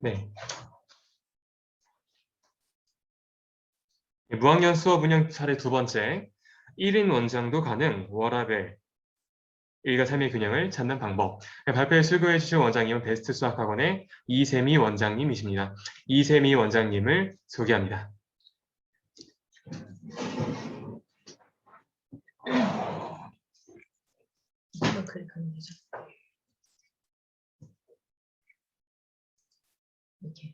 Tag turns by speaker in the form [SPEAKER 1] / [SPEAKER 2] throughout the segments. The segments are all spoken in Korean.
[SPEAKER 1] 네. 무학년 수업 운영 사례 두 번째, 1인 원장도 가능, 워라밸, 일과 삶의 균형을 찾는 방법. 발표에 수고해 주신 원장님은 베스트 수학학원의 이세미 원장님이십니다. 이세미 원장님을 소개합니다.
[SPEAKER 2] 클릭하면 되죠. 이렇게.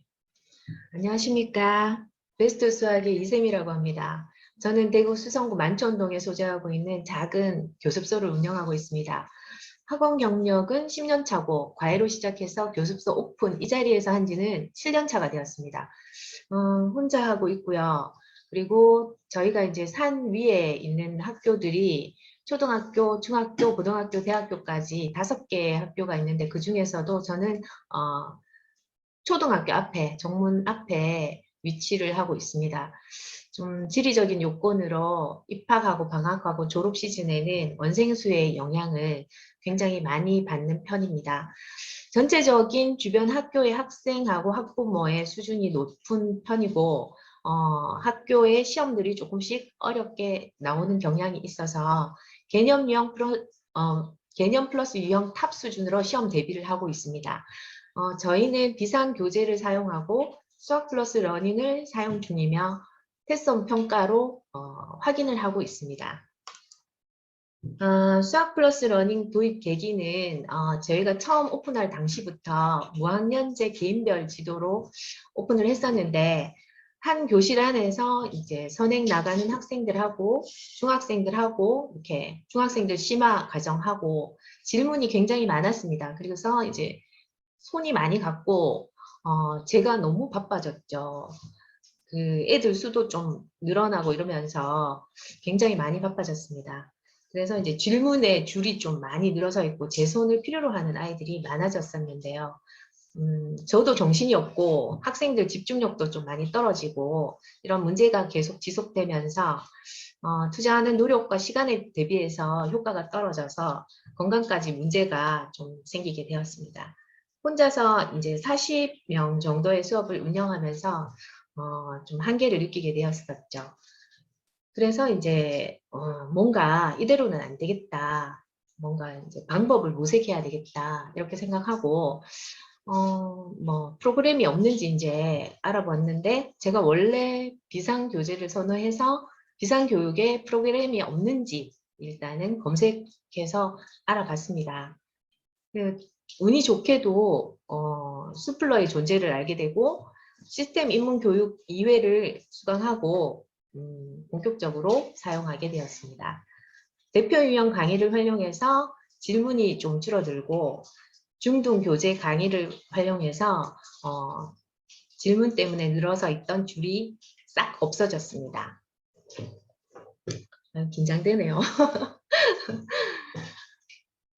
[SPEAKER 2] 안녕하십니까. 베스트 수학의 이세미라고 합니다. 저는 대구 수성구 만촌동에 소재하고 있는 작은 교습소를 운영하고 있습니다. 학원 경력은 10년 차고 과외로 시작해서 교습소 오픈 이 자리에서 한 지는 7년 차가 되었습니다. 혼자 하고 있고요. 그리고 저희가 이제 산 위에 있는 학교들이 초등학교, 중학교, 고등학교, 대학교까지 5개의 학교가 있는데 그 중에서도 저는 초등학교 앞에, 정문 앞에 위치를 하고 있습니다. 좀 지리적인 요건으로 입학하고 방학하고 졸업 시즌에는 원생수의 영향을 굉장히 많이 받는 편입니다. 전체적인 주변 학교의 학생하고 학부모의 수준이 높은 편이고 학교의 시험들이 조금씩 어렵게 나오는 경향이 있어서 개념 플러스 유형 탑 수준으로 시험 대비를 하고 있습니다. 저희는 비상교재를 사용하고 수학 플러스 러닝을 사용 중이며 테스트 평가로 확인을 하고 있습니다. 수학 플러스 러닝 도입 계기는 저희가 처음 오픈할 당시부터 무학년제 개인별 지도로 오픈을 했었는데 한 교실 안에서 이제 선행 나가는 학생들하고 중학생들하고 이렇게 중학생들 심화 과정하고 질문이 굉장히 많았습니다. 그래서 이제 손이 많이 갔고 제가 너무 바빠졌죠. 그 애들 수도 좀 늘어나고 이러면서 굉장히 많이 바빠졌습니다. 그래서 이제 질문의 줄이 좀 많이 늘어서 있고 제 손을 필요로 하는 아이들이 많아졌었는데요. 저도 정신이 없고 학생들 집중력도 좀 많이 떨어지고 이런 문제가 계속 지속되면서 투자하는 노력과 시간에 대비해서 효과가 떨어져서 건강까지 문제가 좀 생기게 되었습니다. 혼자서 이제 40명 정도의 수업을 운영하면서 좀 한계를 느끼게 되었었죠. 그래서 이제 뭔가 이대로는 안 되겠다. 뭔가 이제 방법을 모색해야 되겠다. 이렇게 생각하고 뭐 프로그램이 없는지 이제 알아봤는데 제가 원래 비상교재를 선호해서 비상교육에 프로그램이 없는지 일단은 검색해서 알아봤습니다. 운이 좋게도 수플러의 존재를 알게 되고 시스템 입문 교육 2회를 수강하고 본격적으로 사용하게 되었습니다. 대표 유형 강의를 활용해서 질문이 좀 줄어들고 중등 교재 강의를 활용해서 질문 때문에 늘어서 있던 줄이 싹 없어졌습니다. 긴장되네요.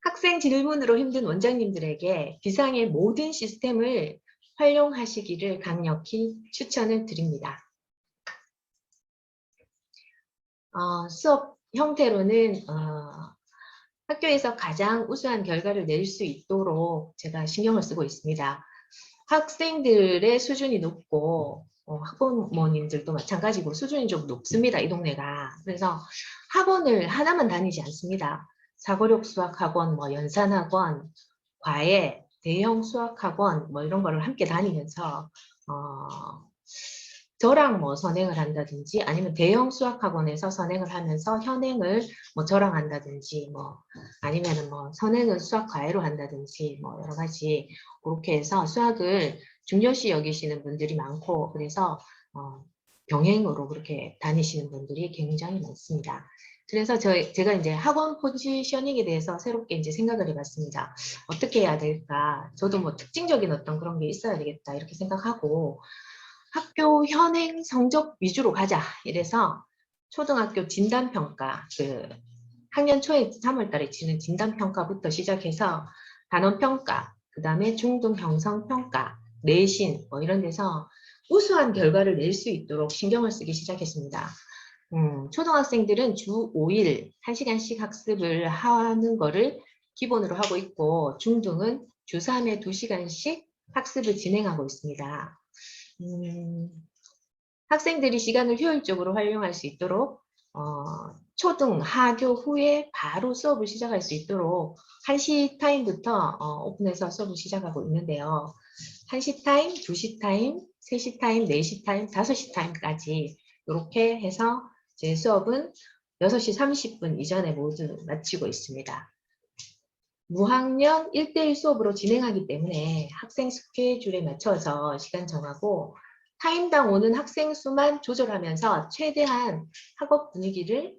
[SPEAKER 2] 학생 질문으로 힘든 원장님들에게 비상의 모든 시스템을 활용하시기를 강력히 추천을 드립니다. 수업 형태로는 학교에서 가장 우수한 결과를 낼 수 있도록 제가 신경을 쓰고 있습니다. 학생들의 수준이 높고 학부모님들도 마찬가지고 수준이 좀 높습니다. 이 동네가. 그래서 학원을 하나만 다니지 않습니다. 사고력 수학학원, 뭐 연산학원, 과외, 대형 수학학원 뭐 이런 거를 함께 다니면서 저랑 뭐 선행을 한다든지 아니면 대형 수학학원에서 선행을 하면서 현행을 뭐 저랑 한다든지 뭐 아니면은 뭐 선행을 수학 과외로 한다든지 뭐 여러 가지 그렇게 해서 수학을 중요시 여기시는 분들이 많고 그래서 병행으로 그렇게 다니시는 분들이 굉장히 많습니다. 그래서 제가 이제 학원 포지셔닝에 대해서 새롭게 이제 생각을 해봤습니다. 어떻게 해야 될까? 저도 뭐 특징적인 어떤 그런 게 있어야 되겠다 이렇게 생각하고 학교 현행 성적 위주로 가자 이래서 초등학교 진단평가 학년 초에 3월 달에 치는 진단평가부터 시작해서 단원평가 그 다음에 중등 형성평가 내신 뭐 이런 데서 우수한 결과를 낼 수 있도록 신경을 쓰기 시작했습니다. 초등학생들은 주 5일 1시간씩 학습을 하는 거를 기본으로 하고 있고 중등은 주 3회 2시간씩 학습을 진행하고 있습니다. 학생들이 시간을 효율적으로 활용할 수 있도록 초등, 하교 후에 바로 수업을 시작할 수 있도록 1시 타임부터 오픈해서 수업을 시작하고 있는데요. 1시 타임, 2시 타임, 3시 타임, 4시 타임, 5시 타임까지 이렇게 해서 제 수업은 6시 30분 이전에 모두 마치고 있습니다. 무학년 1대1 수업으로 진행하기 때문에 학생 스케줄에 맞춰서 시간 정하고 타임당 오는 학생 수만 조절하면서 최대한 학업 분위기를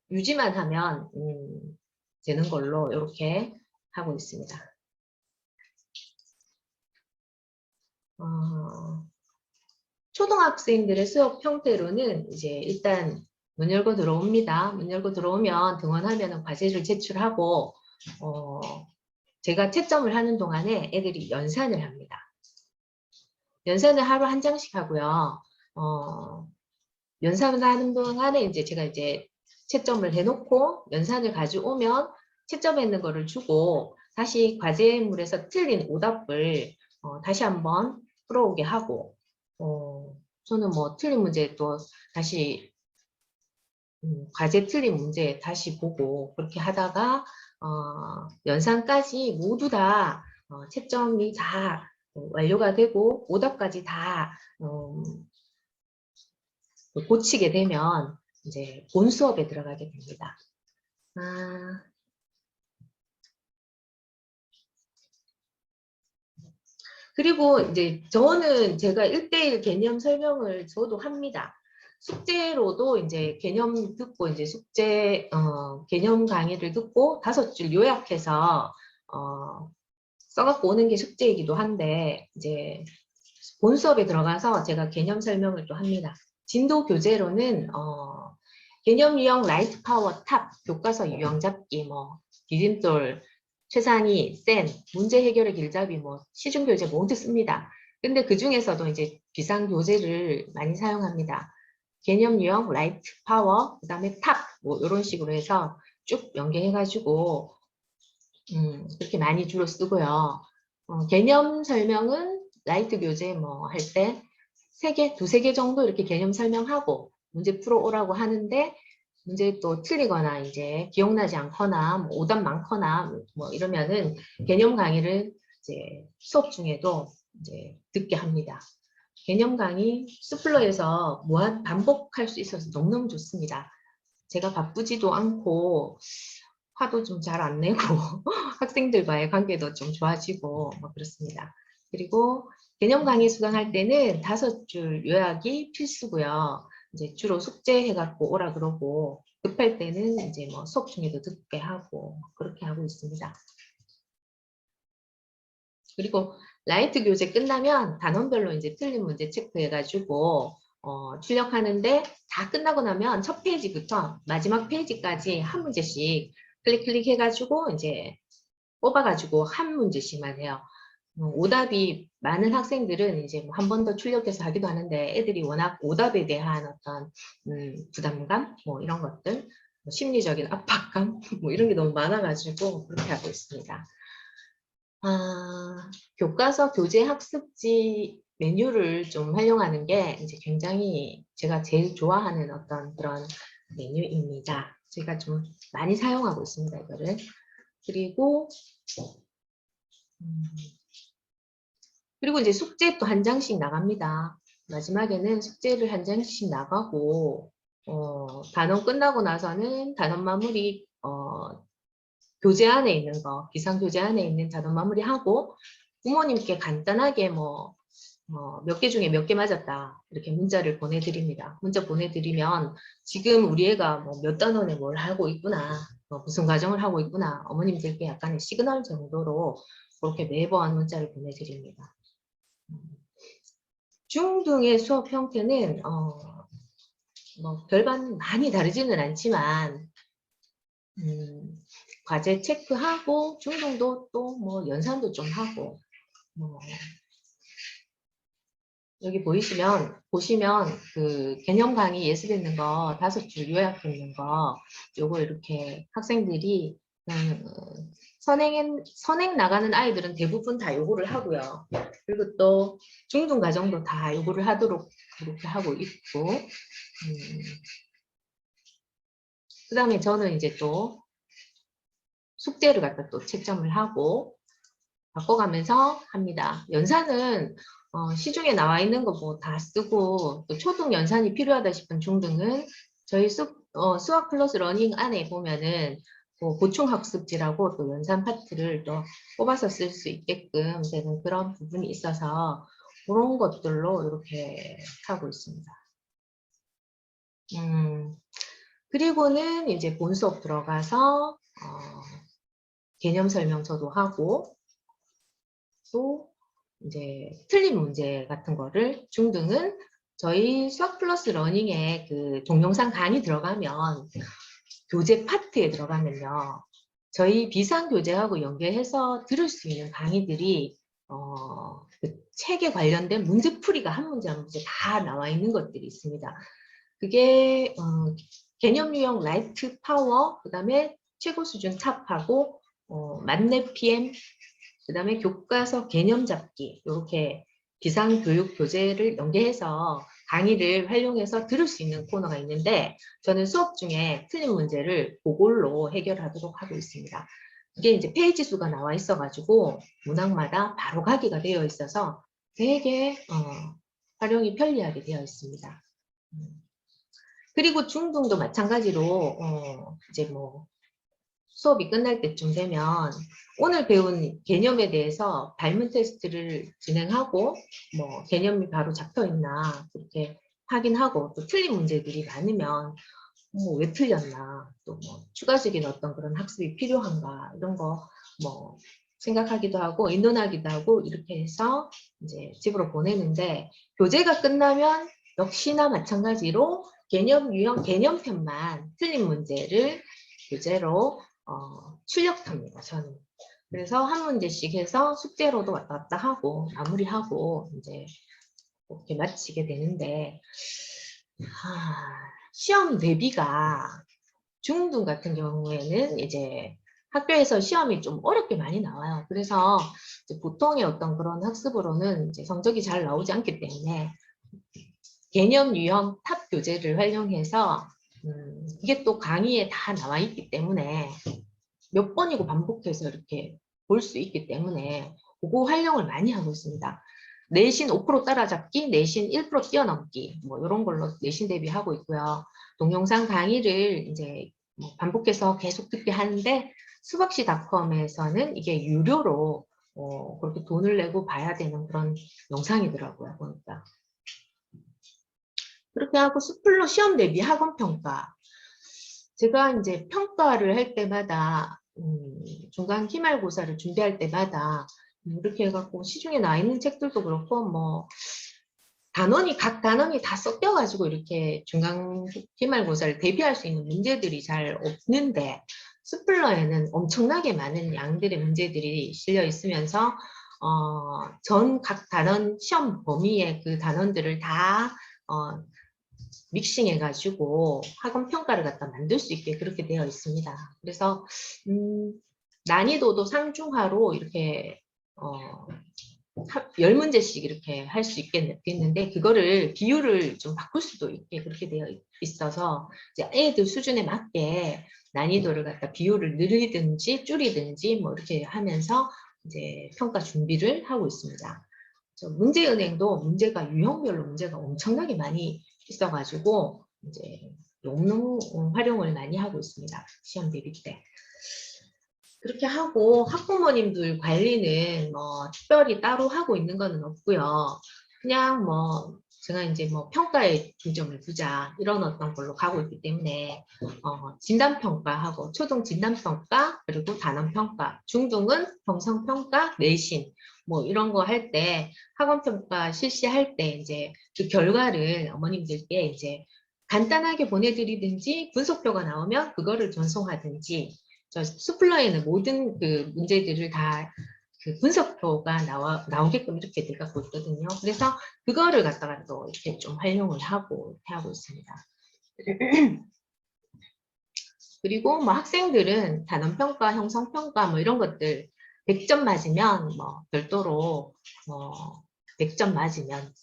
[SPEAKER 2] 유지만 하면 되는 걸로 이렇게 하고 있습니다. 초등학생들의 수업 형태로는 이제 일단 문 열고 들어옵니다. 문 열고 들어오면 등원하면 과제를 제출하고 제가 채점을 하는 동안에 애들이 연산을 합니다. 연산을 하루 한 장씩 하고요. 연산을 하는 동안에 이제 제가 이제 채점을 해놓고 연산을 가져오면 채점해 있는 거를 주고 다시 과제물에서 틀린 오답을 다시 한번 풀어오게 하고 저는 뭐 틀린 문제 또 다시 과제 틀린 문제 다시 보고 그렇게 하다가 연산까지 모두 다 채점이 다 완료가 되고 오답까지 다 고치게 되면 이제 본 수업에 들어가게 됩니다. 그리고 이제 저는 제가 1대1 개념 설명을 저도 합니다. 숙제로도 이제 개념 듣고 이제 숙제 개념 강의를 듣고 5줄 요약해서 써갖고 오는 게 숙제이기도 한데 이제 본 수업에 들어가서 제가 개념 설명을 또 합니다. 진도 교재로는 개념 유형 라이트 파워 탑 교과서 유형 잡기 뭐 디딤돌 최상위 센 문제 해결의 길잡이 뭐 시중 교재 모두 씁니다. 근데 그 중에서도 이제 비상 교재를 많이 사용합니다. 개념 유형 라이트 파워 그다음에 탑 뭐 이런 식으로 해서 쭉 연계해가지고 그렇게 많이 주로 쓰고요. 개념 설명은 라이트 교재 뭐 할 때 3개, 2-3개 정도 이렇게 개념 설명하고 문제 풀어오라고 하는데 문제 또 틀리거나 이제 기억나지 않거나 뭐 오답 많거나 뭐 이러면은 개념 강의를 이제 수업 중에도 이제 듣게 합니다. 개념 강의 스플러에서 반복할 수 있어서 너무너무 좋습니다. 제가 바쁘지도 않고 화도 좀 잘 안 내고 학생들과의 관계도 좀 좋아지고 뭐 그렇습니다. 그리고 개념 강의 수강할 때는 5줄 요약이 필수고요. 이제 주로 숙제 해갖고 오라 그러고 급할 때는 이제 뭐 수업 중에도 듣게 하고 그렇게 하고 있습니다. 그리고 라이트 교재 끝나면 단원별로 이제 틀린 문제 체크해가지고 출력하는데 다 끝나고 나면 첫 페이지부터 마지막 페이지까지 한 문제씩 클릭 해가지고 이제 뽑아가지고 한 문제씩만 해요. 오답이 많은 학생들은 이제 뭐 한 번 더 출력해서 하기도 하는데 애들이 워낙 오답에 대한 어떤 부담감 뭐 이런 것들 뭐 심리적인 압박감 뭐 이런 게 너무 많아가지고 그렇게 하고 있습니다. 교과서 교재 학습지 메뉴를 좀 활용하는 게 이제 굉장히 제가 제일 좋아하는 어떤 그런 메뉴입니다. 제가 좀 많이 사용하고 있습니다, 이거를. 그리고 이제 숙제 또 한 장씩 나갑니다. 마지막에는 숙제를 한 장씩 나가고 단원 끝나고 나서는 단원 마무리 교재 안에 있는 거 비상 교재 안에 있는 단원 마무리하고 부모님께 간단하게 뭐 몇 개 중에 몇 개 맞았다 이렇게 문자를 보내드립니다. 문자 보내드리면 지금 우리 애가 뭐 몇 단원에 뭘 하고 있구나 무슨 과정을 하고 있구나 어머님들께 약간의 시그널 정도로 그렇게 매번 문자를 보내드립니다. 중등의 수업 형태는 뭐 별반 많이 다르지는 않지만 과제 체크하고 중등도 또 뭐 연산도 좀 하고 여기 보시면 그 개념 강의 예습 있는 거 5줄 요약 있는 거 요거 이렇게 학생들이 선행 나가는 아이들은 대부분 다 요구를 하고요. 그리고 또 중등 과정도 다 요구를 하도록 그렇게 하고 있고, 그다음에 저는 이제 또 숙제를 갖다 또 채점을 하고 바꿔가면서 합니다. 연산은 시중에 나와 있는 거 뭐 다 쓰고, 또 초등 연산이 필요하다 싶은 중등은 저희 수학 플러스 러닝 안에 보면은 뭐 보충 학습지라고 또 연산 파트를 또 뽑아서 쓸 수 있게끔 되는 그런 부분이 있어서 그런 것들로 이렇게 하고 있습니다. 그리고는 이제 본 수업 들어가서 개념 설명 저도 하고, 또 이제 틀린 문제 같은 거를 중등은 저희 수학 플러스 러닝에 그 동영상 강의 들어가면 교재 파트에 들어가면요, 저희 비상교재하고 연계해서 들을 수 있는 강의들이 그 책에 관련된 문제풀이가 한 문제 한 문제 다 나와 있는 것들이 있습니다. 그게 개념 유형 라이트 파워, 그 다음에 최고 수준 탑하고 만렙 PM, 그 다음에 교과서 개념 잡기, 이렇게 비상교육 교재를 연계해서 강의를 활용해서 들을 수 있는 코너가 있는데, 저는 수업 중에 틀린 문제를 그걸로 해결하도록 하고 있습니다. 이게 이제 페이지 수가 나와 있어가지고 문항마다 바로 가기가 되어 있어서 되게 활용이 편리하게 되어 있습니다. 그리고 중등도 마찬가지로 이제 뭐 수업이 끝날 때쯤 되면 오늘 배운 개념에 대해서 발문 테스트를 진행하고, 뭐 개념이 바로 잡혀 있나 그렇게 확인하고, 또 틀린 문제들이 많으면 뭐 왜 틀렸나, 또 뭐 추가적인 어떤 그런 학습이 필요한가, 이런 거 뭐 생각하기도 하고 의논하기도 하고, 이렇게 해서 이제 집으로 보내는데, 교재가 끝나면 역시나 마찬가지로 개념 유형 개념편만 틀린 문제를 교재로 출력합니다, 저는. 그래서 한 문제씩 해서 숙제로도 왔다 갔다 하고 마무리하고 이제 이렇게 마치게 되는데, 시험 대비가 중등 같은 경우에는 이제 학교에서 시험이 좀 어렵게 많이 나와요. 그래서 이제 보통의 어떤 그런 학습으로는 이제 성적이 잘 나오지 않기 때문에 개념 유형 탑 교재를 활용해서 이게 또 강의에 다 나와 있기 때문에 몇 번이고 반복해서 이렇게 볼 수 있기 때문에 그거 활용을 많이 하고 있습니다. 내신 5% 따라잡기, 내신 1% 뛰어넘기, 뭐 이런 걸로 내신 대비하고 있고요. 동영상 강의를 이제 뭐 반복해서 계속 듣게 하는데, 수박시닷컴에서는 이게 유료로 그렇게 돈을 내고 봐야 되는 그런 영상이더라고요, 보니까. 그렇게 하고 수플로 시험 대비 학원 평가. 제가 이제 평가를 할 때마다 중간 기말고사를 준비할 때마다 이렇게 해갖고 시중에 나와 있는 책들도 그렇고 뭐 각 단원이 다 섞여가지고 이렇게 중간 기말고사를 대비할 수 있는 문제들이 잘 없는데, 수플러에는 엄청나게 많은 양들의 문제들이 실려 있으면서 전 각 단원 시험 범위의 그 단원들을 다 믹싱해가지고 학원 평가를 갖다 만들 수 있게 그렇게 되어 있습니다. 그래서 난이도도 상중하로 이렇게 10문제씩 이렇게 할 수 있겠는데, 그거를 비율을 좀 바꿀 수도 있게 그렇게 되어 있어서 이제 애들 수준에 맞게 난이도를 갖다 비율을 늘리든지 줄이든지 뭐 이렇게 하면서 이제 평가 준비를 하고 있습니다. 문제은행도 문제가 유형별로 문제가 엄청나게 많이 있어가지고 이제 너무 활용을 많이 하고 있습니다, 시험 대비 때. 그렇게 하고 학부모님들 관리는 뭐 특별히 따로 하고 있는 거는 없고요. 그냥 뭐 제가 이제 뭐 평가에 중점을 두자 이런 어떤 걸로 가고 있기 때문에 진단평가하고 초등 진단평가, 그리고 단원평가, 중등은 형성평가, 내신 뭐 이런 거 할 때 학원평가 실시할 때 이제 그 결과를 어머님들께 이제 간단하게 보내드리든지 분석표가 나오면 그거를 전송하든지, 저 수플러에는 모든 그 문제들을 다 그 분석표가 나오게끔 이렇게 돼 갖고 있거든요. 그래서 그거를 갖다가 또 이렇게 좀 활용을 하고 있습니다. 그리고 뭐 학생들은 단원평가, 형성평가 뭐 이런 것들 100점 맞으면 뭐 별도로 100점 맞으면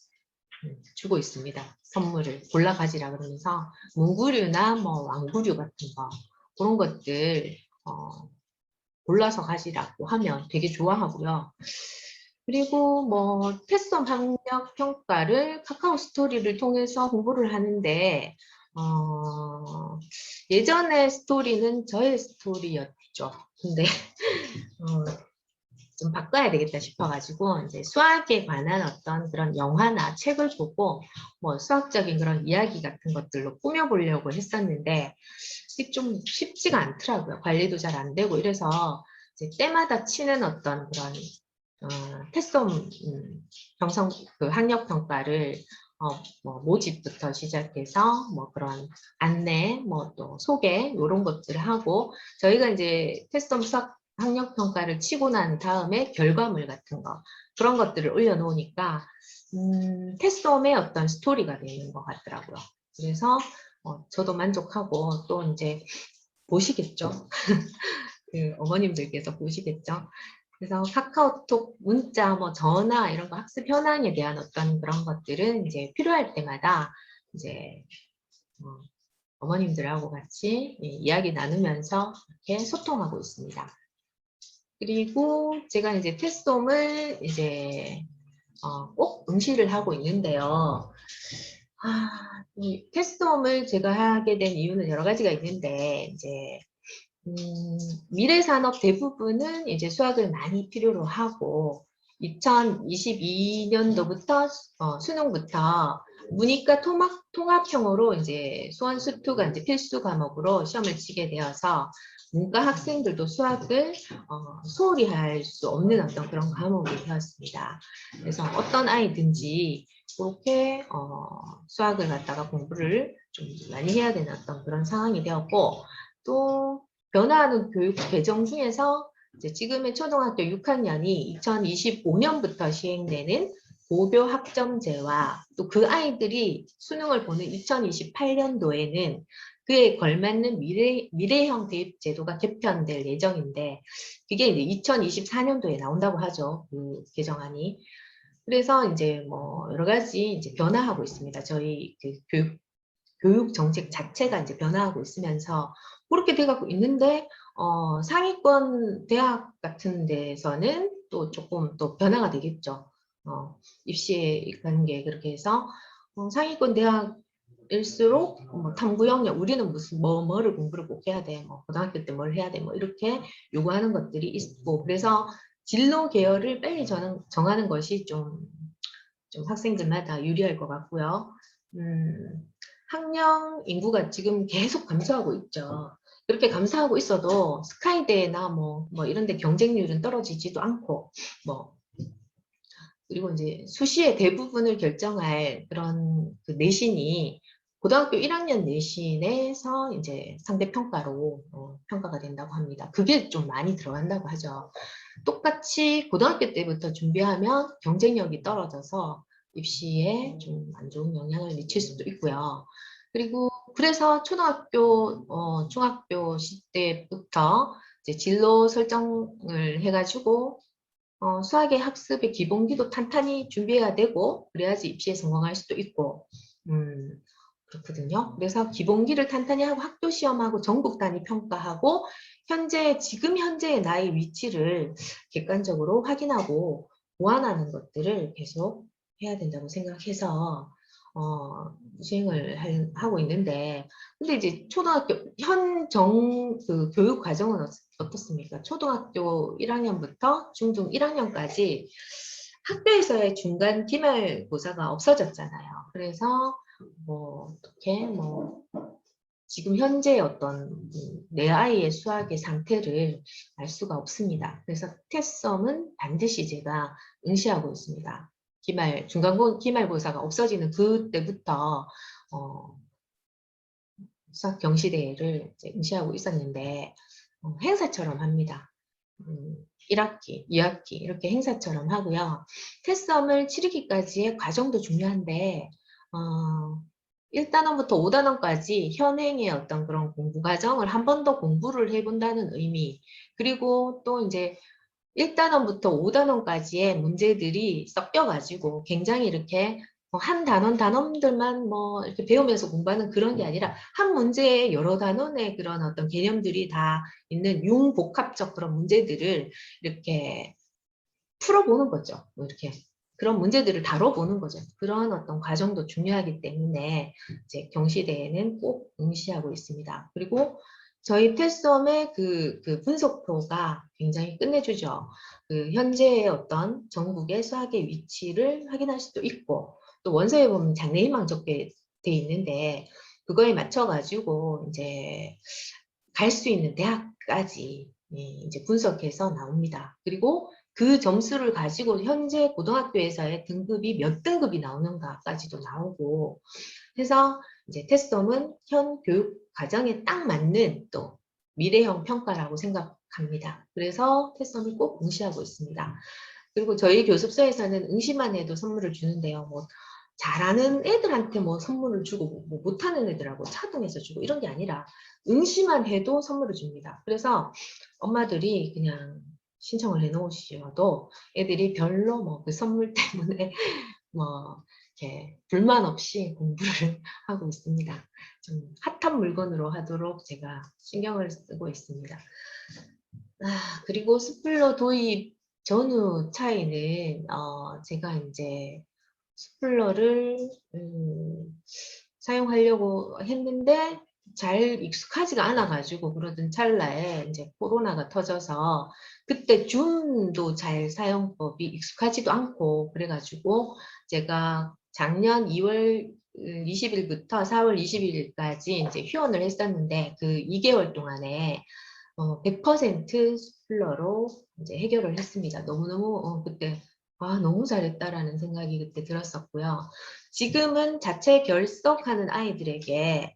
[SPEAKER 2] 주고 있습니다. 선물을 골라 가지라 그러면서 문구류나 뭐 왕구류 같은 거 그런 것들 골라서 가지라고 하면 되게 좋아하고요. 그리고 뭐 테스트 학력 평가를 카카오 스토리를 통해서 홍보를 하는데 예전의 스토리는 저의 스토리였죠. 근데 좀 바꿔야 되겠다 싶어가지고 이제 수학에 관한 어떤 그런 영화나 책을 보고 뭐 수학적인 그런 이야기 같은 것들로 꾸며보려고 했었는데 이게 좀 쉽지가 않더라고요. 관리도 잘 안 되고 이래서 이제 때마다 치는 어떤 그런 테스트 형성 그 학력 평가를 뭐 모집부터 시작해서 뭐 그런 안내, 뭐 또 소개 이런 것들을 하고 저희가 이제 테스트 수학 학력 평가를 치고 난 다음에 결과물 같은 거 그런 것들을 올려놓으니까 테스트홈의 어떤 스토리가 되는 것 같더라고요. 그래서 저도 만족하고 또 이제 보시겠죠. 그 어머님들께서 보시겠죠. 그래서 카카오톡, 문자, 뭐 전화 이런 거 학습 현황에 대한 어떤 그런 것들은 이제 필요할 때마다 이제 어머님들하고 같이 이야기 나누면서 이렇게 소통하고 있습니다. 그리고 제가 이제 테스트홈을 이제 꼭 응시를 하고 있는데요. 이 테스트홈을 제가 하게 된 이유는 여러 가지가 있는데 이제 미래 산업 대부분은 이제 수학을 많이 필요로 하고 2022년도부터 수능부터 문이과 통합형으로 이제 수원수투가 이제 필수 과목으로 시험을 치게 되어서 문과 학생들도 수학을 소홀히 할 수 없는 어떤 그런 과목이 되었습니다. 그래서 어떤 아이든지 그렇게 수학을 갖다가 공부를 좀 많이 해야 되는 어떤 그런 상황이 되었고 또 변화하는 교육 배정 중에서 이제 지금의 초등학교 6학년이 2025년부터 시행되는 고교 학점제와 또 그 아이들이 수능을 보는 2028년도에는 그에 걸맞는 미래형 대입 제도가 개편될 예정인데 그게 이제 2024년도에 나온다고 하죠. 그 개정안이. 그래서 이제 뭐 여러 가지 이제 변화하고 있습니다. 저희 그 교육 정책 자체가 이제 변화하고 있으면서 그렇게 돼가고 있는데 상위권 대학 같은 데서는 또 조금 또 변화가 되겠죠. 입시에 가는 게 그렇게 해서 상위권 대학일수록 뭐 탐구 영역 우리는 무슨 뭐를 공부를 꼭 해야 돼, 뭐 고등학교 때 뭘 해야 돼, 뭐 이렇게 요구하는 것들이 있고 그래서 진로 계열을 빨리 정하는 것이 좀 학생들마다 유리할 것 같고요. 학령 인구가 지금 계속 감소하고 있죠. 그렇게 감소하고 있어도 스카이대나 뭐 이런 데 경쟁률은 떨어지지도 않고 뭐 그리고 이제 수시의 대부분을 결정할 그런 그 내신이 고등학교 1학년 내신에서 이제 상대 평가로 평가가 된다고 합니다. 그게 좀 많이 들어간다고 하죠. 똑같이 고등학교 때부터 준비하면 경쟁력이 떨어져서 입시에 좀 안 좋은 영향을 미칠 수도 있고요. 그리고 그래서 중학교 시대부터 이제 진로 설정을 해가지고 수학의 학습의 기본기도 탄탄히 준비해야 되고 그래야지 입시에 성공할 수도 있고 그렇거든요. 그래서 기본기를 탄탄히 하고 학교 시험하고 전국 단위 평가하고 지금 현재의 나의 위치를 객관적으로 확인하고 보완하는 것들을 계속 해야 된다고 생각해서 수행을 하고 있는데 근데 이제 초등학교 그 교육 과정은 어떻습니까? 초등학교 1학년부터 중등 1학년까지 학교에서의 중간 기말고사가 없어졌잖아요. 그래서 뭐 어떻게 뭐 지금 현재 어떤 내 아이의 수학의 상태를 알 수가 없습니다. 그래서 테스트홈은 반드시 제가 응시하고 있습니다. 중간 기말고사가 없어지는 그때부터 수학 경시대회를 응시하고 있었는데 행사처럼 합니다. 1학기, 2학기 이렇게 행사처럼 하고요. 테스트홈을 치르기까지의 과정도 중요한데 1단원부터 5단원까지 현행의 어떤 그런 공부 과정을 한 번 더 공부를 해본다는 의미, 그리고 또 이제 1단원부터 5단원까지의 문제들이 섞여가지고 굉장히 이렇게 한 단원들만 뭐 이렇게 배우면서 공부하는 그런 게 아니라 한 문제에 여러 단원의 그런 어떤 개념들이 다 있는 융복합적 그런 문제들을 이렇게 풀어보는 거죠. 뭐 이렇게 그런 문제들을 다뤄보는 거죠. 그런 어떤 과정도 중요하기 때문에 이제 경시대에는 꼭 응시하고 있습니다. 그리고 저희 테스트홈의 그 분석표가 굉장히 끝내주죠. 그 현재의 어떤 전국의 수학의 위치를 확인할 수도 있고, 또 원서에 보면 장래희망 적게 돼 있는데 그거에 맞춰가지고 이제 갈 수 있는 대학까지 이제 분석해서 나옵니다. 그리고 그 점수를 가지고 현재 고등학교에서의 등급이 몇 등급이 나오는가까지도 나오고 해서 이제 테스트홈은 현 교육 과정에 딱 맞는 또 미래형 평가라고 생각합니다. 그래서 테스트홈을 꼭 응시하고 있습니다. 그리고 저희 교습소에서는 응시만 해도 선물을 주는데요. 뭐 잘하는 애들한테 뭐 선물을 주고 뭐 못하는 애들하고 차등해서 주고 이런 게 아니라 응시만 해도 선물을 줍니다. 그래서 엄마들이 그냥 신청을 해 놓으셔도 애들이 별로 뭐 그 선물 때문에 뭐 이렇게 불만 없이 공부를 하고 있습니다. 좀 핫한 물건으로 하도록 제가 신경을 쓰고 있습니다. 그리고 스플러 도입 전후 차이는 제가 이제 스플러를 사용하려고 했는데 잘 익숙하지가 않아 가지고 그러던 찰나에 이제 코로나가 터져서 그때 줌도 잘 사용법이 익숙하지도 않고 그래 가지고 제가 작년 2월 20일부터 4월 21일까지 이제 휴원을 했었는데 그 2개월 동안에 100% 스플러로 이제 해결을 했습니다. 너무너무 그때 너무 잘했다라는 생각이 그때 들었었고요. 지금은 자체 결석하는 아이들에게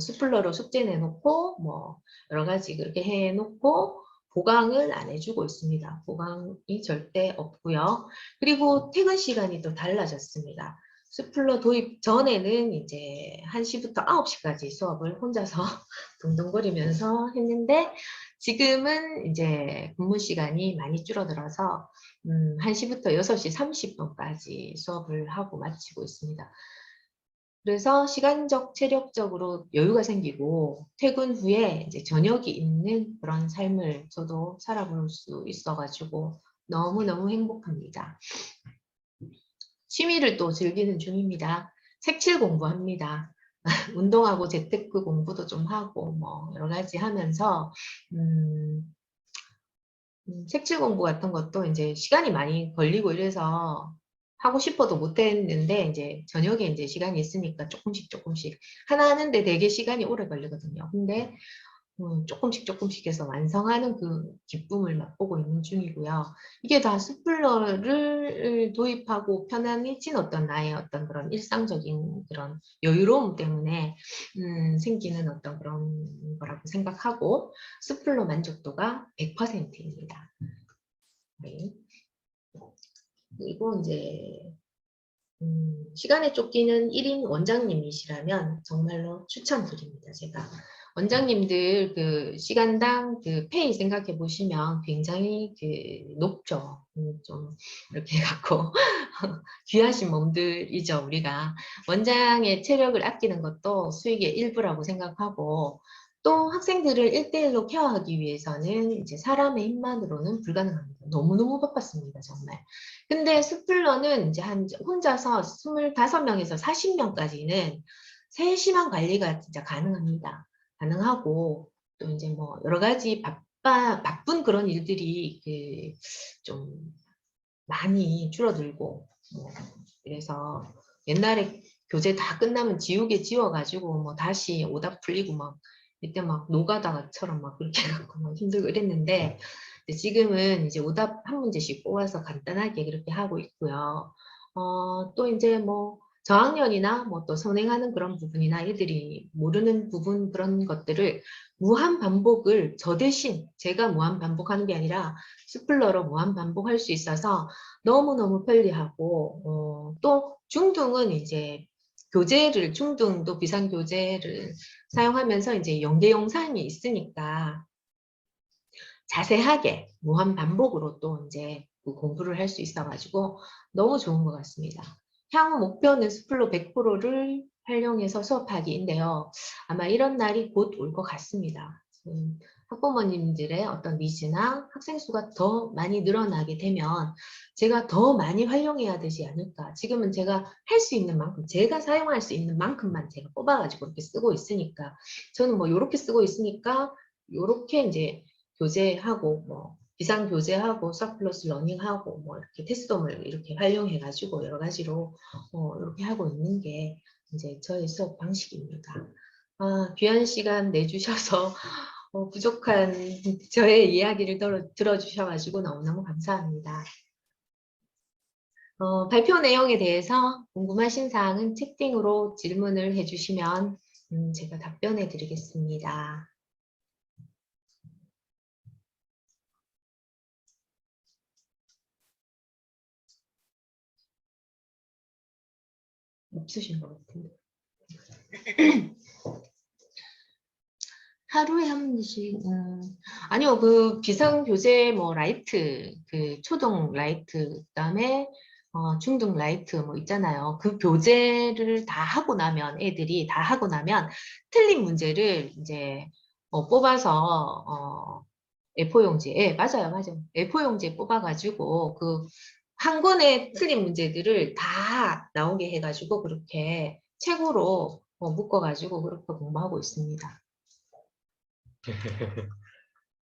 [SPEAKER 2] 스플러로 숙제 내놓고 뭐 여러 가지 그렇게 해놓고 보강을 안 해주고 있습니다. 보강이 절대 없고요. 그리고 퇴근 시간이 또 달라졌습니다. 스플러 도입 전에는 이제 1시부터 9시까지 수업을 혼자서 둥둥거리면서 했는데 지금은 이제 근무 시간이 많이 줄어들어서 1시부터 6시 30분까지 수업을 하고 마치고 있습니다. 그래서 시간적, 체력적으로 여유가 생기고 퇴근 후에 이제 저녁이 있는 그런 삶을 저도 살아볼 수 있어가지고 너무너무 행복합니다. 취미를 또 즐기는 중입니다. 색칠 공부합니다. 운동하고 재테크 공부도 좀 하고 뭐 여러 가지 하면서 색칠 공부 같은 것도 이제 시간이 많이 걸리고 이래서 하고 싶어도 못 했는데 이제 저녁에 이제 시간이 있으니까 조금씩 하나 하는데 되게 시간이 오래 걸리거든요. 근데 조금씩 해서 완성하는 그 기쁨을 맛보고 있는 중이고요. 이게 다 스플러를 도입하고 편안해진 어떤 나의 어떤 그런 일상적인 그런 여유로움 때문에 생기는 어떤 그런 거라고 생각하고 스플러 만족도가 100%입니다. 네. 그리고 이제 시간에 쫓기는 1인 원장님이시라면 정말로 추천드립니다. 제가 원장님들 그 시간당 그 페이 생각해 보시면 굉장히 그 높죠. 좀 이렇게 갖고 귀하신 몸들이죠. 우리가 원장의 체력을 아끼는 것도 수익의 일부라고 생각하고 또 학생들을 1대1로 케어하기 위해서는 이제 사람의 힘만으로는 불가능합니다. 너무너무 바빴습니다. 정말. 근데 스플러는 이제 혼자서 25명에서 40명까지는 세심한 관리가 진짜 가능합니다. 가능하고 또 이제 뭐 여러 가지 바쁜 그런 일들이 좀 많이 줄어들고 그래서 옛날에 교재 다 끝나면 지우개 지워가지고 뭐 다시 오답 풀리고 막 이때 막 노가다처럼 막 그렇게 해갖고 막 힘들고 이랬는데 지금은 이제 오답 한 문제씩 뽑아서 간단하게 그렇게 하고 있고요. 또 이제 뭐 저학년이나 뭐 또 선행하는 그런 부분이나 애들이 모르는 부분 그런 것들을 무한 반복을 저 대신 제가 무한 반복하는 게 아니라 스플러로 무한 반복할 수 있어서 너무너무 편리하고 또 중등은 이제 교재를 중등도 비상교재를 사용하면서 이제 연계 영상이 있으니까 자세하게 무한 반복으로 또 이제 그 공부를 할 수 있어가지고 너무 좋은 것 같습니다. 향후 목표는 스플로 100%를 활용해서 수업하기인데요. 아마 이런 날이 곧 올 것 같습니다. 학부모님들의 어떤 니즈나 학생 수가 더 많이 늘어나게 되면 제가 더 많이 활용해야 되지 않을까. 지금은 제가 할 수 있는 만큼, 제가 사용할 수 있는 만큼만 제가 뽑아가지고 이렇게 쓰고 있으니까 저는 뭐 이렇게 쓰고 있으니까 이렇게 이제 교재하고 뭐 비상 교재하고 수학 플러스 러닝하고 뭐 이렇게 테스트홈을 이렇게 활용해 가지고 여러 가지로 이렇게 하고 있는 게 이제 저의 수업 방식입니다. 귀한 시간 내주셔서 부족한 저의 이야기를 들어주셔가지고 너무너무 감사합니다. 발표 내용에 대해서 궁금하신 사항은 채팅으로 질문을 해주시면 제가 답변해 드리겠습니다. 없으신 것 같은데. 하루에 한 번씩, 아니요, 그 비상교재 뭐 라이트, 그 초등 라이트, 그다음에 중등 라이트 뭐 있잖아요. 그 교재를 다 하고 나면 애들이 다 하고 나면 틀린 문제를 이제 뽑아서 A4 용지, 예, 맞아요, 맞아요. A4 용지에 뽑아가지고 그 한 권의 틀린 문제들을 다 나오게 해가지고 그렇게 책으로 묶어가지고 그렇게 공부하고 있습니다.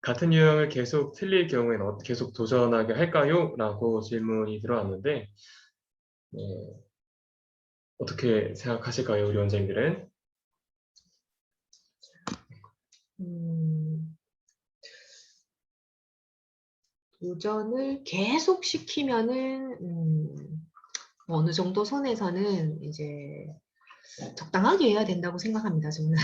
[SPEAKER 1] 같은 유형을 계속 틀릴 경우에는 계속 도전하게 할까요? 라고 질문이 들어왔는데 어떻게 생각하실까요, 우리 원장님들은?
[SPEAKER 2] 도전을 계속 시키면은 어느 정도 선에서는 이제 적당하게 해야 된다고 생각합니다. 저는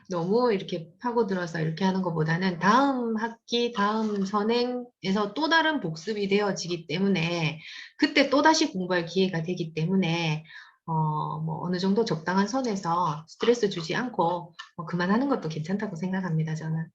[SPEAKER 2] 너무 이렇게 파고들어서 이렇게 하는 것보다는 다음 학기, 다음 선행에서 또 다른 복습이 되어지기 때문에 그때 또 다시 공부할 기회가 되기 때문에 뭐 어느 정도 적당한 선에서 스트레스 주지 않고 그만하는 것도 괜찮다고 생각합니다. 저는.